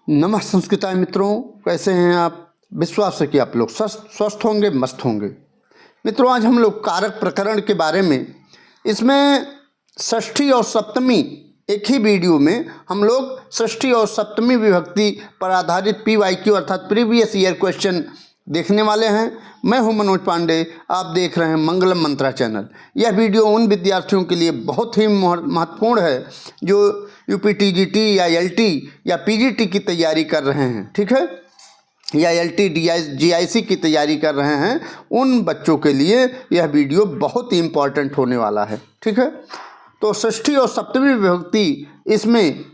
नमः संस्कृताय मित्रों, कैसे हैं आप। विश्वास है कि आप लोग स्वस्थ होंगे, मस्त होंगे। मित्रों, आज हम लोग कारक प्रकरण के बारे में, इसमें षष्ठी और सप्तमी, एक ही वीडियो में हम लोग षष्ठी और सप्तमी विभक्ति पर आधारित PYQ अर्थात प्रीवियस ईयर क्वेश्चन देखने वाले हैं। मैं हूं मनोज पांडे, आप देख रहे हैं मंगलम मंत्रा चैनल। यह वीडियो उन विद्यार्थियों के लिए बहुत ही महत्वपूर्ण है जो UPTGT या LT या PGT की तैयारी कर रहे हैं, ठीक है, या LT GIC की तैयारी कर रहे हैं। उन बच्चों के लिए यह वीडियो बहुत ही इम्पॉर्टेंट होने वाला है, ठीक है। तो षष्ठी और सप्तमी विभक्ति, इसमें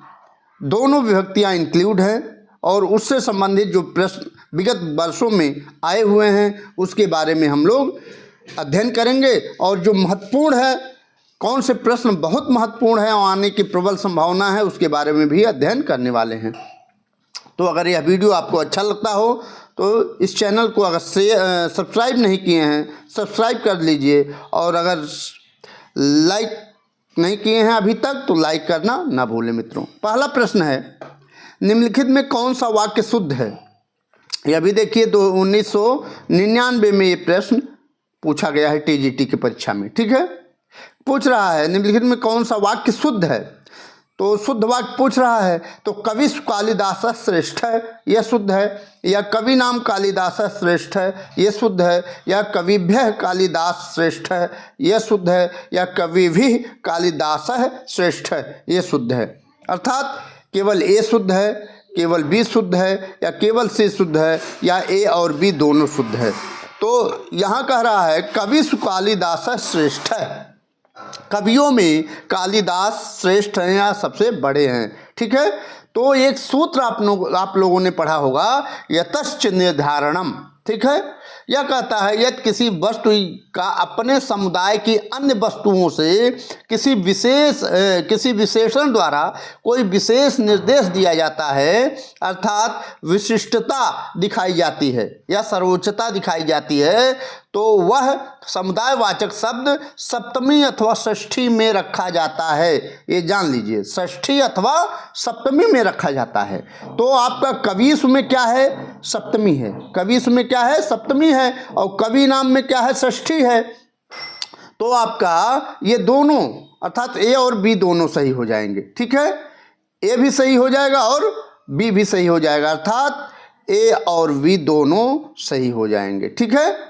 दोनों विभक्तियाँ इंक्लूड हैं और उससे संबंधित जो प्रश्न विगत वर्षों में आए हुए हैं उसके बारे में हम लोग अध्ययन करेंगे। और जो महत्वपूर्ण है, कौन से प्रश्न बहुत महत्वपूर्ण है और आने की प्रबल संभावना है, उसके बारे में भी अध्ययन करने वाले हैं। तो अगर यह वीडियो आपको अच्छा लगता हो तो इस चैनल को अगर सब्सक्राइब नहीं किए हैं, सब्सक्राइब कर लीजिए। और अगर लाइक नहीं किए हैं अभी तक तो लाइक करना ना भूलें। मित्रों, पहला प्रश्न है, निम्नलिखित में कौन सा वाक्य शुद्ध है। यह भी देखिए, 1999 में ये प्रश्न पूछा गया है TGT की परीक्षा में, ठीक है। पूछ रहा है निम्नलिखित में कौन सा वाक्य शुद्ध है, तो शुद्ध वाक्य पूछ रहा है। तो कवि कालिदास श्रेष्ठ है, यह शुद्ध है। या कवि नाम कालिदास श्रेष्ठ है, यह शुद्ध है। या कविभ्यः कालिदास श्रेष्ठ है, यह शुद्ध है। या कविभिः कालिदास श्रेष्ठ है, यह शुद्ध है। अर्थात केवल A शुद्ध है, केवल B शुद्ध है, या केवल C शुद्ध है, या A और B दोनों शुद्ध है। तो यहाँ कह रहा है कवि कालिदास श्रेष्ठ है, कवियों में कालिदास श्रेष्ठ हैं या सबसे बड़े हैं, ठीक है। तो एक सूत्र आप लोगों ने पढ़ा होगा, यतश्च निर्धारणम, ठीक है। यह कहता है यदि किसी वस्तु का अपने समुदाय की अन्य वस्तुओं से किसी विशेषण द्वारा कोई विशेष निर्देश दिया जाता है, अर्थात विशिष्टता दिखाई जाती है या सर्वोच्चता दिखाई जाती है, तो वह समुदायवाचक शब्द सप्तमी अथवा षष्ठी में रखा जाता है। ये जान लीजिए, षष्ठी अथवा सप्तमी में रखा जाता है। तो आपका कवीस में क्या है, सप्तमी है। कवीस में क्या है, सप्तमी है। और कवि नाम में क्या है, षष्ठी है। तो आपका ये दोनों अर्थात A और B दोनों सही हो जाएंगे, ठीक है। A भी सही हो जाएगा और B भी सही हो जाएगा, अर्थात A और B दोनों सही हो जाएंगे, ठीक है।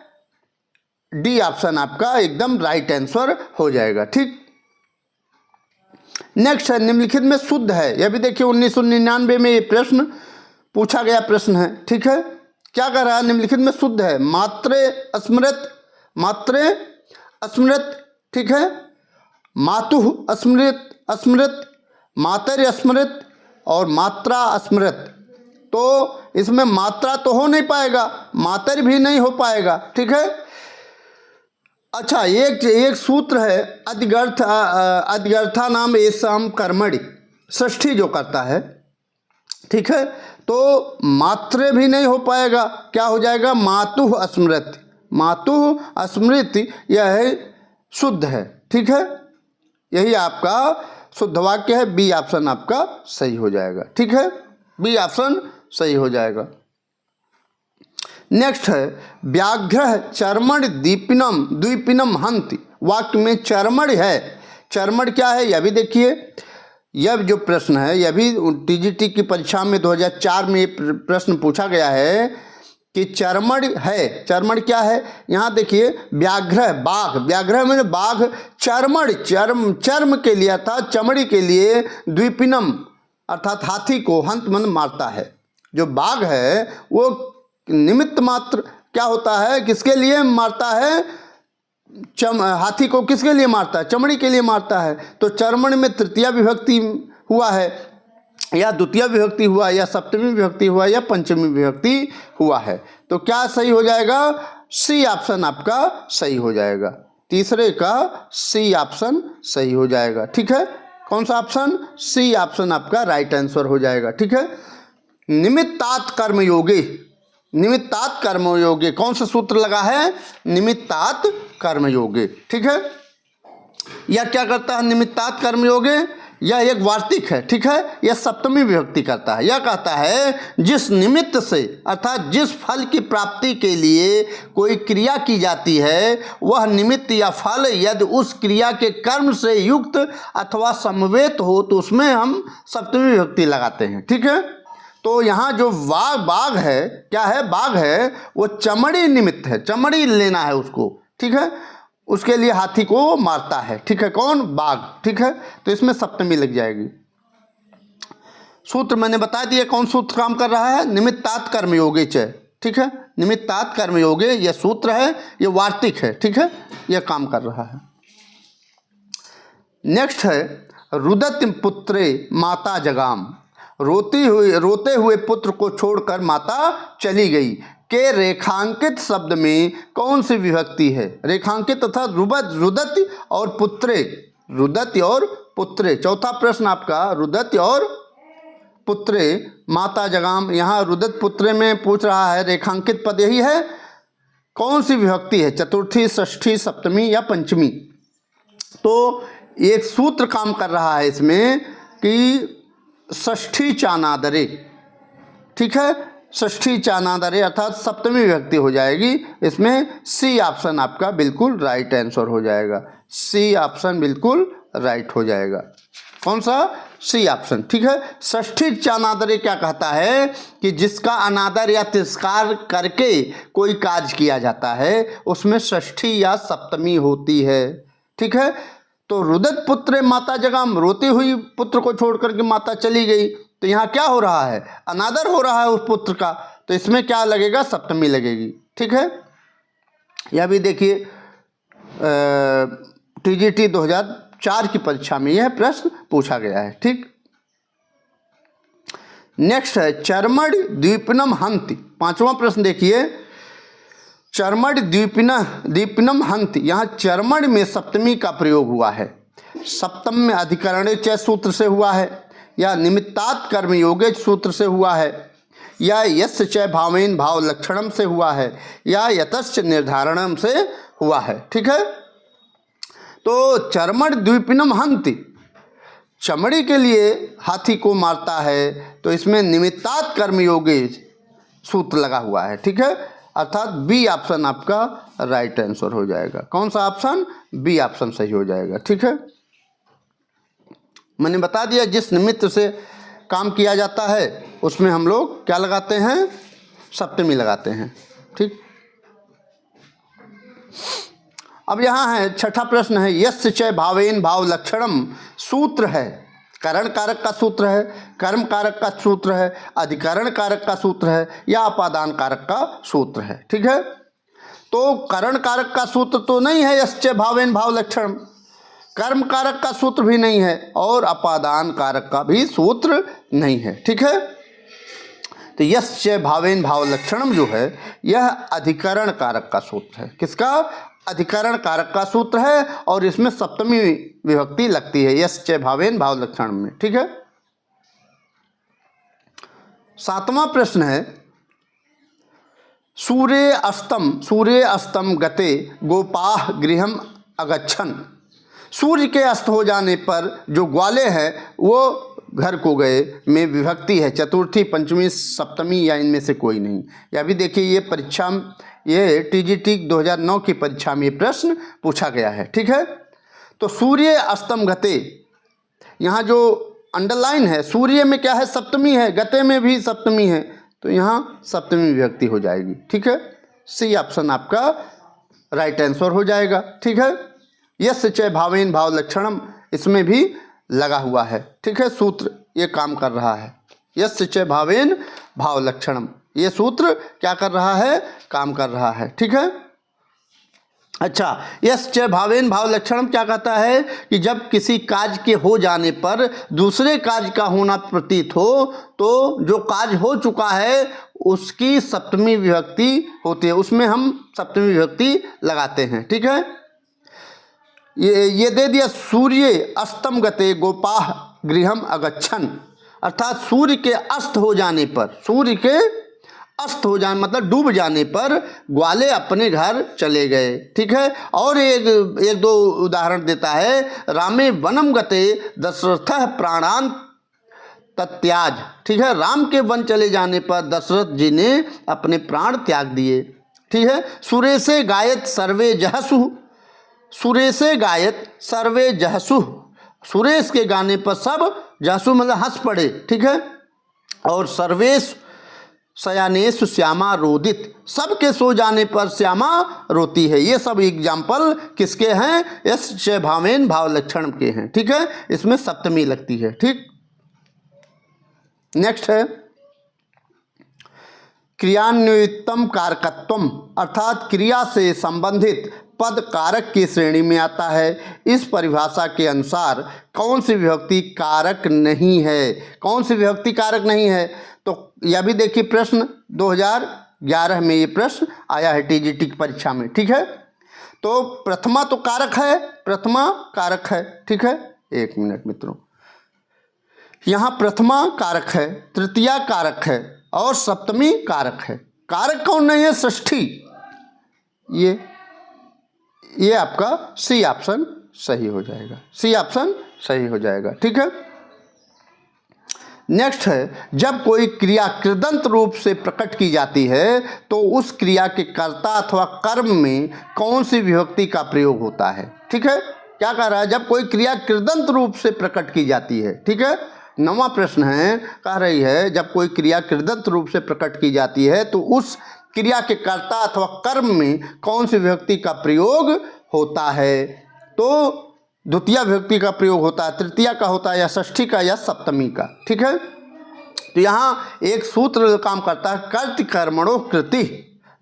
D ऑप्शन आपका एकदम राइट आंसर हो जाएगा, ठीक। नेक्स्ट है, निम्नलिखित में शुद्ध है। यह भी देखिए 1999 में ये प्रश्न पूछा गया प्रश्न है, ठीक है। क्या कह रहा है, निम्नलिखित में शुद्ध है मात्रे अस्मृत, ठीक है। मातुः अस्मृत, मातर् स्मृत और मात्रा अस्मृत। तो इसमें मात्रा तो हो नहीं पाएगा, मातर भी नहीं हो पाएगा, ठीक है। अच्छा, एक सूत्र है, अधिगर्था नाम एषाम कर्मणि, षष्ठी जो करता है, ठीक है। तो मात्रे भी नहीं हो पाएगा, क्या हो जाएगा, मातुः अस्मृति, यह शुद्ध है, ठीक है। यही आपका शुद्ध वाक्य है। B ऑप्शन आपका सही हो जाएगा, ठीक है। B ऑप्शन सही हो जाएगा। नेक्स्ट है, व्याघ्र चर्मण द्वीपिनम हंति। वाक्य में चर्मण है, चर्मण क्या है यह भी देखिए। यह जो प्रश्न है यह भी TGT की परीक्षा में 2004 में प्रश्न पूछा गया है कि चर्मण है, चर्मण क्या है। यहाँ देखिए, व्याघ्र बाघ, व्याघ्र में बाघ, चर्मण चर्म के लिए अर्थात चमड़ी के लिए, द्वीपिनम अर्थात हाथी को हंत मन मारता है। जो बाघ है वो निमित्त मात्र क्या होता है, किसके लिए मारता है, हाथी को किसके लिए मारता है, चमड़ी के लिए मारता है। तो चर्मण में तृतीया विभक्ति हुआ है या द्वितीय विभक्ति हुआ या सप्तमी विभक्ति हुआ या पंचमी विभक्ति हुआ है। तो क्या सही हो जाएगा, C ऑप्शन आपका सही हो जाएगा। तीसरे का C ऑप्शन सही हो जाएगा, ठीक है। कौन सा ऑप्शन, C ऑप्शन आपका राइट आंसर हो जाएगा, ठीक है। निमित्तात कर्मयोगी, निमित्तात कर्मयोगी, कौन सा सूत्र लगा है, निमित्तात कर्मयोगी, ठीक है। यह क्या करता है, निमित्तात कर्मयोगी, यह एक वार्तिक है, ठीक है। यह सप्तमी विभक्ति करता है। यह कहता है जिस निमित्त से अर्थात जिस फल की प्राप्ति के लिए कोई क्रिया की जाती है वह निमित्त या फल यदि उस क्रिया के कर्म से युक्त अथवा समवेत हो तो उसमें हम सप्तमी विभक्ति लगाते हैं, ठीक है। तो यहाँ जो बाघ है, क्या है, बाघ है, वो चमड़ी निमित्त है, चमड़ी लेना है उसको, ठीक है। उसके लिए हाथी को मारता है, ठीक है, कौन, बाघ, ठीक है। तो इसमें सप्तमी लग जाएगी। सूत्र मैंने बता दिया कौन सूत्र काम कर रहा है, निमित्तात कर्मयोगे च, ठीक है। निमित्तात कर्मयोगे यह सूत्र है, यह वार्तिक है, ठीक है, यह काम कर रहा है। नेक्स्ट है रुदत पुत्रे माता जगाम, रोते हुए पुत्र को छोड़कर माता चली गई के रेखांकित शब्द में कौन सी विभक्ति है। रेखांकित तथा रुदत और पुत्रे, रुदत और पुत्रे। चौथा प्रश्न आपका रुदत और पुत्रे माता जगाम। यहाँ रुदत पुत्रे में पूछ रहा है रेखांकित पद यही है, कौन सी विभक्ति है, चतुर्थी, षष्ठी, सप्तमी या पंचमी। तो एक सूत्र काम कर रहा है इसमें कि षष्ठी चानादरे, ठीक है, षष्ठी चानादरे अर्थात सप्तमी विभक्ति हो जाएगी। इसमें सी ऑप्शन आपका बिल्कुल राइट आंसर हो जाएगा। सी ऑप्शन बिल्कुल राइट हो जाएगा। कौन सा, सी ऑप्शन, ठीक है। षष्ठी चानादरे क्या कहता है कि जिसका अनादर या तिरस्कार करके कोई कार्य किया जाता है उसमें षष्ठी या सप्तमी होती है, ठीक है। तो रुदत पुत्र माता जगाम, रोती हुई पुत्र को छोड़ करके माता चली गई, तो यहाँ क्या हो रहा है, अनादर हो रहा है उस पुत्र का, तो इसमें क्या लगेगा, सप्तमी लगेगी, ठीक है। यह भी देखिए टीजीटी 2004 की परीक्षा में यह प्रश्न पूछा गया है, ठीक। नेक्स्ट है चर्मण द्वीपनम हंति। पांचवा प्रश्न देखिए, चर्मण द्वीपनम हंति, यहाँ चर्मण में सप्तमी का प्रयोग हुआ है। सप्तम में अधिकरणे च सूत्र से हुआ है, या निमित्तात कर्मयोगे सूत्र से हुआ है, या यस्य च भावेन भाव लक्षणम से हुआ है, या यतश्च निर्धारणम से हुआ है, ठीक है। तो चर्मण द्वीपनम हंति, चमड़ी के लिए हाथी को मारता है, तो इसमें निमित्तात कर्मयोगे सूत्र लगा हुआ है, ठीक है। अर्थात बी ऑप्शन आपका राइट आंसर हो जाएगा। कौन सा ऑप्शन, बी ऑप्शन सही हो जाएगा, ठीक है। मैंने बता दिया जिस निमित्त से काम किया जाता है उसमें हम लोग क्या लगाते हैं, सप्तमी लगाते हैं, ठीक। अब यहाँ है छठा प्रश्न है यस्य च भावेन भाव लक्षणम, सूत्र है, करण कारक का सूत्र है, कर्म कारक का सूत्र है, अधिकरण कारक का सूत्र है, या अपादान कारक का सूत्र है, ठीक है। तो करण कारक का सूत्र तो नहीं है यस्य च भावेन भाव लक्षणम, कर्म कारक का सूत्र भी नहीं है, और अपादान कारक का भी सूत्र नहीं है, ठीक है। तो यस्य च भावेन भाव लक्षणम जो है यह अधिकरण कारक का सूत्र है। किसका, अधिकरण कारक का सूत्र है, और इसमें सप्तमी विभक्ति लगती है यस्य च भावेन भाव लक्षण में, ठीक है। सातवां प्रश्न है सूर्य अस्तम गते गोपाह गृहम अगच्छन। सूर्य के अस्त हो जाने पर जो ग्वाले हैं वो घर को गए में विभक्ति है, चतुर्थी, पंचमी, सप्तमी या इनमें से कोई नहीं। या भी देखिए ये परीक्षा, ये टीजीटी 2009 की परीक्षा में प्रश्न पूछा गया है, ठीक है। तो सूर्य अस्तम गते, यहाँ जो अंडरलाइन है, सूर्य में क्या है, सप्तमी है, गते में भी सप्तमी है, तो यहाँ सप्तमी विभक्ति हो जाएगी, ठीक है। सी ऑप्शन आपका राइट आंसर हो जाएगा, ठीक है। यस्य च भावेन भाव लक्षणम, इसमें भी लगा हुआ है, ठीक है, सूत्र ये काम कर रहा है। यस्य च भावेन भाव लक्षणम, ये सूत्र क्या कर रहा है, काम कर रहा है, ठीक है। अच्छा, यस्य च भावेन भाव लक्षणम क्या कहता है कि जब किसी कार्य के हो जाने पर दूसरे कार्य का होना प्रतीत हो तो जो कार्य हो चुका है उसकी सप्तमी विभक्ति होती है, उसमें हम सप्तमी विभक्ति लगाते हैं, ठीक है। ये दे दिया सूर्य अस्तम गते गोपाह गृहम अगच्छन, अर्थात सूर्य के अस्त हो जाने पर, सूर्य के अस्त हो जाने मतलब डूब जाने पर ग्वाले अपने घर चले गए। ठीक है, और एक दो उदाहरण देता है। रामे वनम गते दशरथ प्राणान तत्याज। ठीक है, राम के वन चले जाने पर दशरथ जी ने अपने प्राण त्याग दिए। ठीक है, सुरेशे गायत सर्वे जहसु, सुरेशे गायत सर्वे जहसु, सुरेश के गाने पर सब जहसु मतलब हंस पड़े। ठीक है, और सर्वेश शयानेश श्यामा रोदित, सबके सो जाने पर श्यामा रोती है। ये सब एग्जाम्पल किसके हैं? यश भावेन भाव लक्षण के हैं। ठीक है, इसमें सप्तमी लगती है। ठीक, नेक्स्ट है क्रियान्वितम कारकत्वम, अर्थात क्रिया से संबंधित पद कारक की श्रेणी में आता है। इस परिभाषा के अनुसार कौन सी विभक्ति कारक नहीं है? कौन सी विभक्ति कारक नहीं है? तो यह भी देखिए, प्रश्न 2011 में ये प्रश्न आया है टीजीटी की परीक्षा में। ठीक है, तो प्रथमा तो कारक है, प्रथमा कारक है। ठीक है, एक मिनट मित्रों, यहाँ प्रथमा कारक है, तृतीया कारक है और सप्तमी कारक है। कारक कौन नहीं है? षष्ठी। ये आपका सी ऑप्शन सही हो जाएगा, सी ऑप्शन सही हो जाएगा। ठीक है, नेक्स्ट है जब कोई क्रिया कृदंत रूप से प्रकट की जाती है तो उस क्रिया के कर्ता अथवा कर्म में कौन सी विभक्ति का प्रयोग होता है? ठीक है, क्या कह रहा है? जब कोई क्रिया कृदंत रूप से प्रकट की जाती है। ठीक है, 9वां प्रश्न है, कह रही है जब कोई क्रिया कृदंत रूप से प्रकट की जाती है तो उस क्रिया के कर्ता अथवा कर्म में कौन सी विभक्ति का प्रयोग होता है? तो द्वितीय विभक्ति का प्रयोग होता है, तृतीया का होता है, या षष्ठी का, या सप्तमी का। ठीक है, तो यहाँ एक सूत्र काम करता है, कर्त कर्मणो कृति,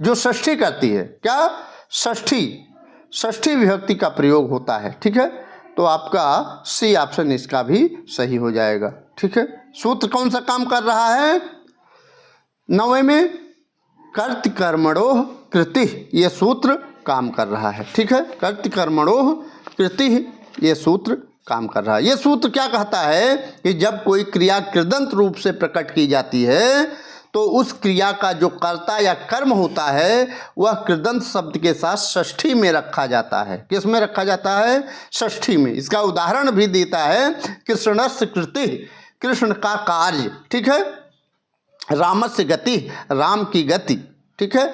जो षष्ठी करती है। क्या? षष्ठी विभक्ति का प्रयोग होता है। ठीक है, तो आपका सी ऑप्शन इसका भी सही हो जाएगा। ठीक है, सूत्र कौन सा काम कर रहा है? 9वें में कर्त कर्मणो कृति, ये सूत्र काम कर रहा है। ठीक है, कर्त कर्मणो कृति, ये सूत्र काम कर रहा है। ये सूत्र क्या कहता है कि जब कोई क्रिया कृदंत रूप से प्रकट की जाती है तो उस क्रिया का जो कर्ता या कर्म होता है वह कृदंत शब्द के साथ षष्ठी में रखा जाता है। किस में रखा जाता है? षष्ठी में। इसका उदाहरण भी देता है, कृष्णस्य कृति, कृष्ण का कार्य। ठीक है, रामस्य गति, राम की गति। ठीक है,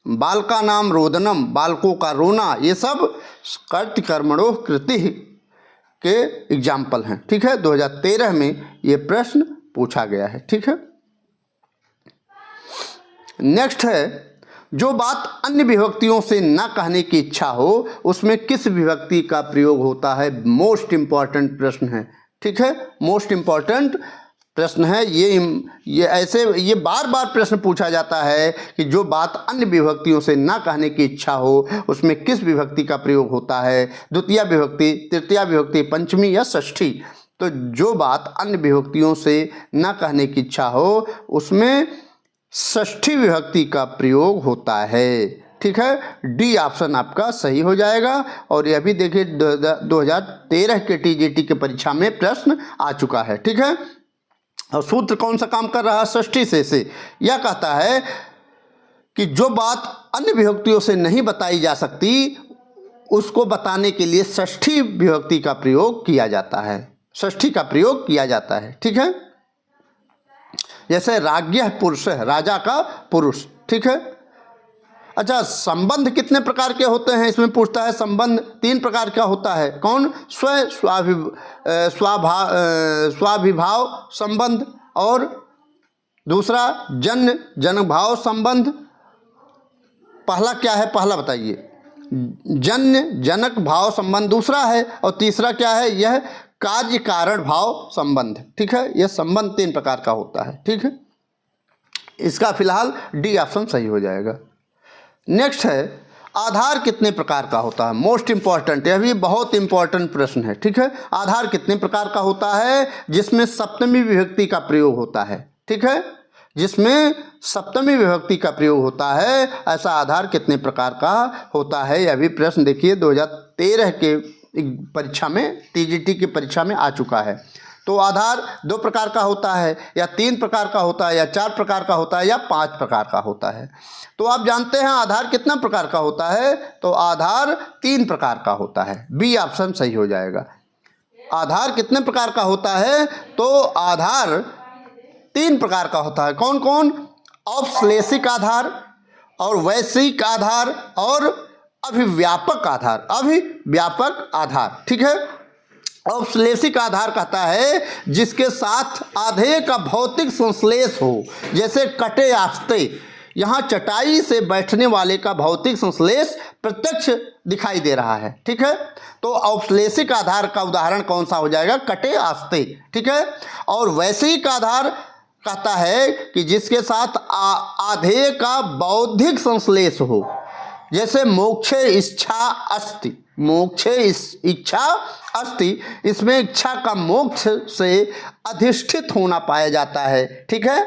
बालका नाम रोदनम, बालकों का रोना। ये सब कर्त कर्मणो कृति के एग्जाम्पल हैं। ठीक है, 2013 में ये प्रश्न पूछा गया है। ठीक है, नेक्स्ट है जो बात अन्य विभक्तियों से न कहने की इच्छा हो उसमें किस विभक्ति का प्रयोग होता है? मोस्ट इंपॉर्टेंट प्रश्न है। ठीक है, मोस्ट इंपॉर्टेंट प्रश्न है ये बार बार प्रश्न पूछा जाता है कि जो बात अन्य विभक्तियों से न कहने की इच्छा हो उसमें किस विभक्ति का प्रयोग होता है? द्वितीय विभक्ति, तृतीय विभक्ति, पंचमी या षष्ठी? तो जो बात अन्य विभक्तियों से न कहने की इच्छा हो उसमें षष्ठी विभक्ति का प्रयोग होता है। ठीक है, डी ऑप्शन आपका सही हो जाएगा। और यह भी देखिए 2013 के टीजीटी के परीक्षा में प्रश्न आ चुका है। ठीक है, और सूत्र कौन सा काम कर रहा है? षष्ठी से यह कहता है कि जो बात अन्य विभक्तियों से नहीं बताई जा सकती उसको बताने के लिए षष्ठी विभक्ति का प्रयोग किया जाता है, षष्ठी का प्रयोग किया जाता है। ठीक है, जैसे राज्ञ पुरुष है, राजा का पुरुष। ठीक है, अच्छा, संबंध कितने प्रकार के होते हैं इसमें पूछता है। संबंध 3 प्रकार का होता है। कौन? स्वाभिभाव संबंध, और दूसरा जन्य जनभाव संबंध। पहला क्या है? पहला बताइए। जन्य जनक भाव संबंध दूसरा है, और तीसरा क्या है? यह कार्य कारण भाव संबंध। ठीक है, यह संबंध 3 प्रकार का होता है। ठीक है, इसका फिलहाल डी ऑप्शन सही हो जाएगा। नेक्स्ट है आधार कितने प्रकार का होता है? मोस्ट इंपॉर्टेंट, यह भी बहुत इंपॉर्टेंट प्रश्न है। ठीक है, आधार कितने प्रकार का होता है? जिसमें सप्तमी विभक्ति का प्रयोग होता है। ठीक है, जिसमें सप्तमी विभक्ति का प्रयोग होता है, ऐसा आधार कितने प्रकार का होता है? यह भी प्रश्न देखिए 2013 के परीक्षा में, टीजीटी की परीक्षा में आ चुका है। तो आधार 2 प्रकार का होता है, या 3 प्रकार का होता है, या 4 प्रकार का होता है, या 5 प्रकार का होता है। तो आप जानते हैं आधार कितना प्रकार का होता है, तो आधार 3 प्रकार का होता है। बी ऑप्शन सही हो जाएगा। आधार कितने प्रकार का होता है, तो आधार 3 प्रकार का होता है। कौन कौन? औपश्लेषिक आधार और वैश्विक आधार और अभिव्यापक आधार। अभिव्यापक आधार, ठीक है। औपश्लेषिक आधार कहता है जिसके साथ आधेय का भौतिक संश्लेष हो, जैसे कटे आस्ते, यहाँ चटाई से बैठने वाले का भौतिक संश्लेष प्रत्यक्ष दिखाई दे रहा है, ठीक है। तो औपश्लेषिक आधार का उदाहरण कौन सा हो जाएगा? कटे आस्ते, ठीक है। और वैश्विक आधार कहता है कि जिसके साथ आधेय का बौद्धिक संश्लेष हो, जैसे मोक्षे इच्छा अस्ति। मोक्षे इच्छा अस्ति, इसमें इच्छा का मोक्ष से अधिष्ठित होना पाया जाता है, ठीक है।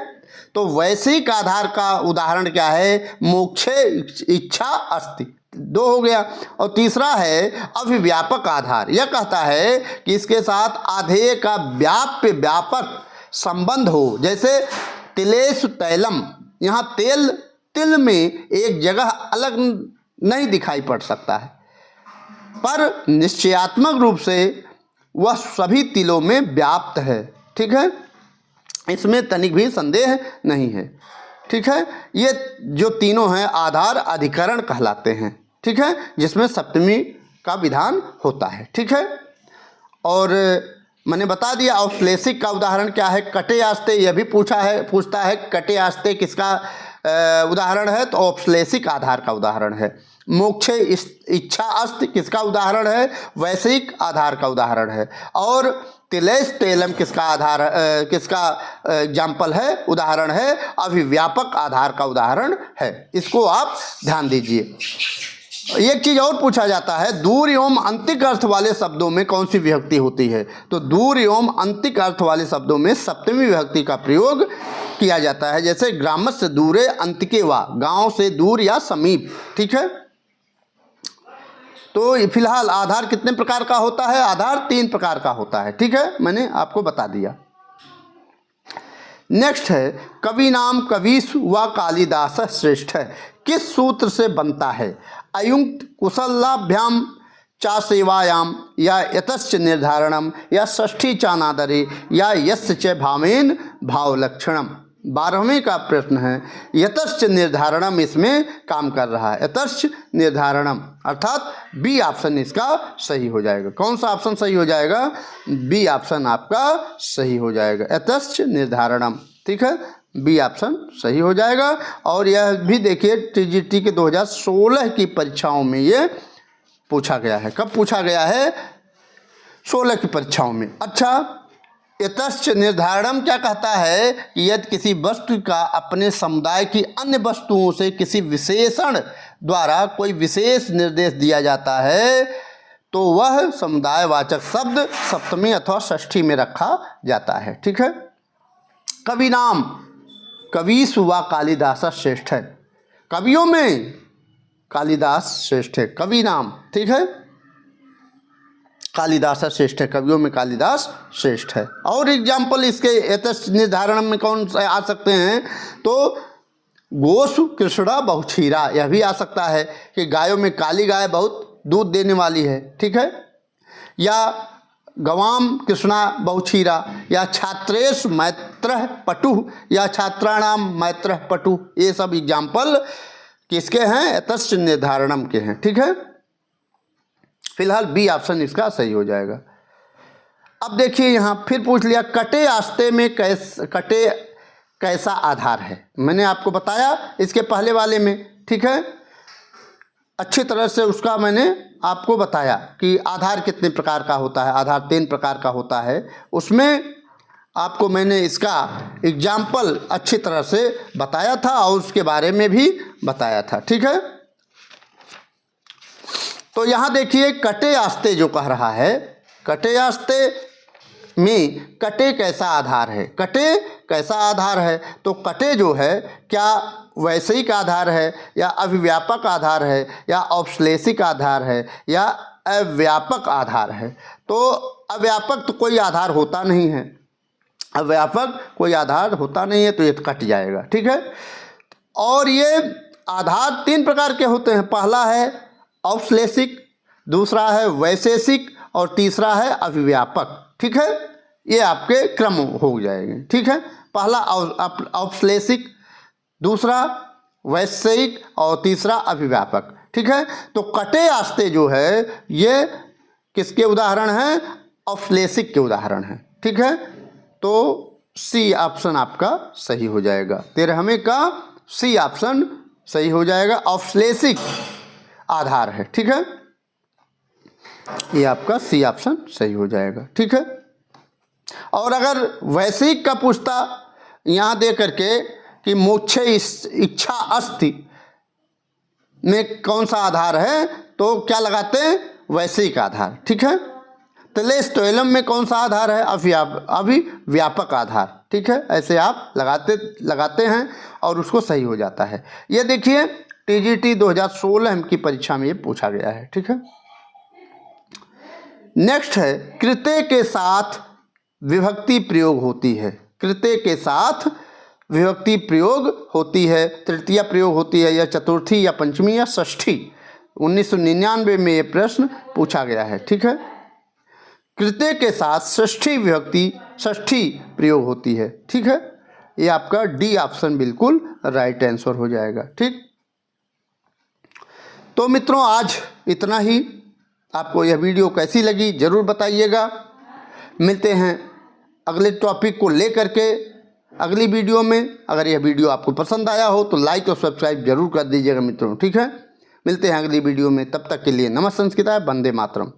तो वैश्विक आधार का उदाहरण क्या है? मोक्षे इच्छा अस्ति, 2 हो गया। और तीसरा है अभिव्यापक आधार। यह कहता है कि इसके साथ आधेय का व्यापक संबंध हो, जैसे तिलेषु तैलम, यहाँ तिल में एक जगह अलग नहीं दिखाई पड़ सकता है, पर निश्चयात्मक रूप से वह सभी तिलों में व्याप्त है, ठीक है। इसमें तनिक भी संदेह नहीं है, ठीक है। ये जो तीनों हैं आधार अधिकरण कहलाते हैं, ठीक है, जिसमें सप्तमी का विधान होता है, ठीक है। और मैंने बता दिया औपश्लेषिक का उदाहरण क्या है, कटे आस्ते। यह भी पूछता है कटे आस्ते किसका उदाहरण है, तो औपश्लेषिक आधार का उदाहरण है। मोक्षे इच्छा अस्ति किसका उदाहरण है? वैश्विक आधार का उदाहरण है। और तिलेष तेलम किसका एग्जाम्पल है, उदाहरण है? अभिव्यापक आधार का उदाहरण है। इसको आप ध्यान दीजिए। एक चीज और पूछा जाता है, दूर एवं अंतिक अर्थ वाले शब्दों में कौन सी विभक्ति होती है? तो दूर एवं अंतिक अर्थ वाले शब्दों में सप्तमी विभक्ति का प्रयोग किया जाता है, जैसे ग्रामस्य दूरे अंतिके वा, गांव से दूर या समीप, ठीक है। तो फिलहाल आधार कितने प्रकार का होता है? आधार 3 प्रकार का होता है, ठीक है, मैंने आपको बता दिया। नेक्स्ट है कवि नाम कवीषु व कालिदास श्रेष्ठ है, किस सूत्र से बनता है? अयुक्त कुशलाभ्याम चा सेवायाम, या यतश्च निर्धारणम, या षष्ठी चानादरे, या यस्य च भावेन भावलक्षणम। 12वें का प्रश्न है, यतश्च निर्धारणम इसमें काम कर रहा है, यतश्च निर्धारणम, अर्थात बी ऑप्शन इसका सही हो जाएगा। कौन सा ऑप्शन सही हो जाएगा? बी ऑप्शन आपका सही हो जाएगा, यतश्च निर्धारणम, ठीक है, बी ऑप्शन सही हो जाएगा। और यह भी देखिए टीजीटी के 2016 की परीक्षाओं में ये पूछा गया है। कब पूछा गया है? 16 की परीक्षाओं में। अच्छा, यतश्च निर्धारणम क्या कहता है कि यदि किसी वस्तु का अपने समुदाय की अन्य वस्तुओं से किसी विशेषण द्वारा कोई विशेष निर्देश दिया जाता है तो वह समुदायवाचक शब्द सप्तमी अथवा षष्ठी में रखा जाता है, ठीक है। कवि नाम कवीषु व कालिदास श्रेष्ठ है, कवियों में कालिदास श्रेष्ठ है, कवि नाम, ठीक है, कालिदास श्रेष्ठ है, कवियों में कालिदास श्रेष्ठ है। और एग्जाम्पल इसके यतश्च निर्धारण में कौन से आ सकते हैं? तो गोसु कृष्णा बहुक्षीरा, यह भी आ सकता है कि गायों में काली गाय बहुत दूध देने वाली है, ठीक है। या गवाम कृष्णा बहुक्षीरा, या छात्रेश मैत्रः पटु, या छात्राणाम मैत्रः पटु, ये सब एग्जाम्पल किसके हैं? यतश्च निर्धारणम के हैं, ठीक है। फिलहाल बी ऑप्शन इसका सही हो जाएगा। अब देखिए यहाँ फिर पूछ लिया कटे आस्ते में कटे कैसा आधार है। मैंने आपको बताया इसके पहले वाले में, ठीक है, अच्छी तरह से उसका मैंने आपको बताया कि आधार कितने प्रकार का होता है। आधार 3 प्रकार का होता है, उसमें आपको मैंने इसका एग्जाम्पल अच्छी तरह से बताया था और उसके बारे में भी बताया था, ठीक है। तो यहाँ देखिए कटे आस्ते जो कह रहा है, कटे आस्ते में कटे कैसा आधार है? कटे कैसा आधार है? तो कटे जो है क्या वैश्विक आधार है, या अभिव्यापक आधार है, या औपश्लेषिक आधार है, या अव्यापक आधार है? तो अव्यापक तो कोई आधार होता नहीं है, अव्यापक कोई आधार होता नहीं है, तो ये कट जाएगा। ठीक है। और ये आधार 3 प्रकार के होते हैं। पहला है औपश्लेषिक, दूसरा है वैशेषिक और तीसरा है अभिव्यापक। ठीक है। ये आपके क्रम हो जाएंगे। ठीक है। पहला औपश्लेषिक, दूसरा वैशेषिक और तीसरा अभिव्यापक। ठीक है। तो कटे आस्ते जो है ये किसके उदाहरण हैं? औपश्लेषिक के उदाहरण हैं। ठीक है। तो सी ऑप्शन आपका सही हो जाएगा। 13वें का सी ऑप्शन सही हो जाएगा, औपश्लेषिक आधार है। ठीक है। ये आपका सी ऑप्शन सही हो जाएगा। ठीक है। और अगर वैशेषिक का पूछता यहाँ दे करके कि मोक्षे इच्छा अस्ति में कौन सा आधार है, तो क्या लगाते हैं? वैशेषिक आधार। ठीक है। तलेस्तोइलम में कौन सा आधार है? अभिव्यापक आधार। ठीक है। ऐसे आप लगाते हैं और उसको सही हो जाता है। ये देखिए टीजीटी 2016 की परीक्षा में ये पूछा गया है। ठीक है। नेक्स्ट है कृत्य के साथ विभक्ति प्रयोग होती है। कृत्य के साथ विभक्ति प्रयोग होती है, तृतीया प्रयोग होती है, या चतुर्थी या पंचमी या षष्ठी। 1999 में ये प्रश्न पूछा गया है। ठीक है। कृत्य के साथ षष्ठी विभक्ति, षष्ठी प्रयोग होती है। ठीक है। ये आपका डी ऑप्शन बिल्कुल राइट आंसर हो जाएगा। ठीक। तो मित्रों आज इतना ही। आपको यह वीडियो कैसी लगी ज़रूर बताइएगा। मिलते हैं अगले टॉपिक को लेकर के अगली वीडियो में। अगर यह वीडियो आपको पसंद आया हो तो लाइक और सब्सक्राइब जरूर कर दीजिएगा मित्रों। ठीक है। मिलते हैं अगली वीडियो में, तब तक के लिए नमः संस्कृताय, वंदे मातरम।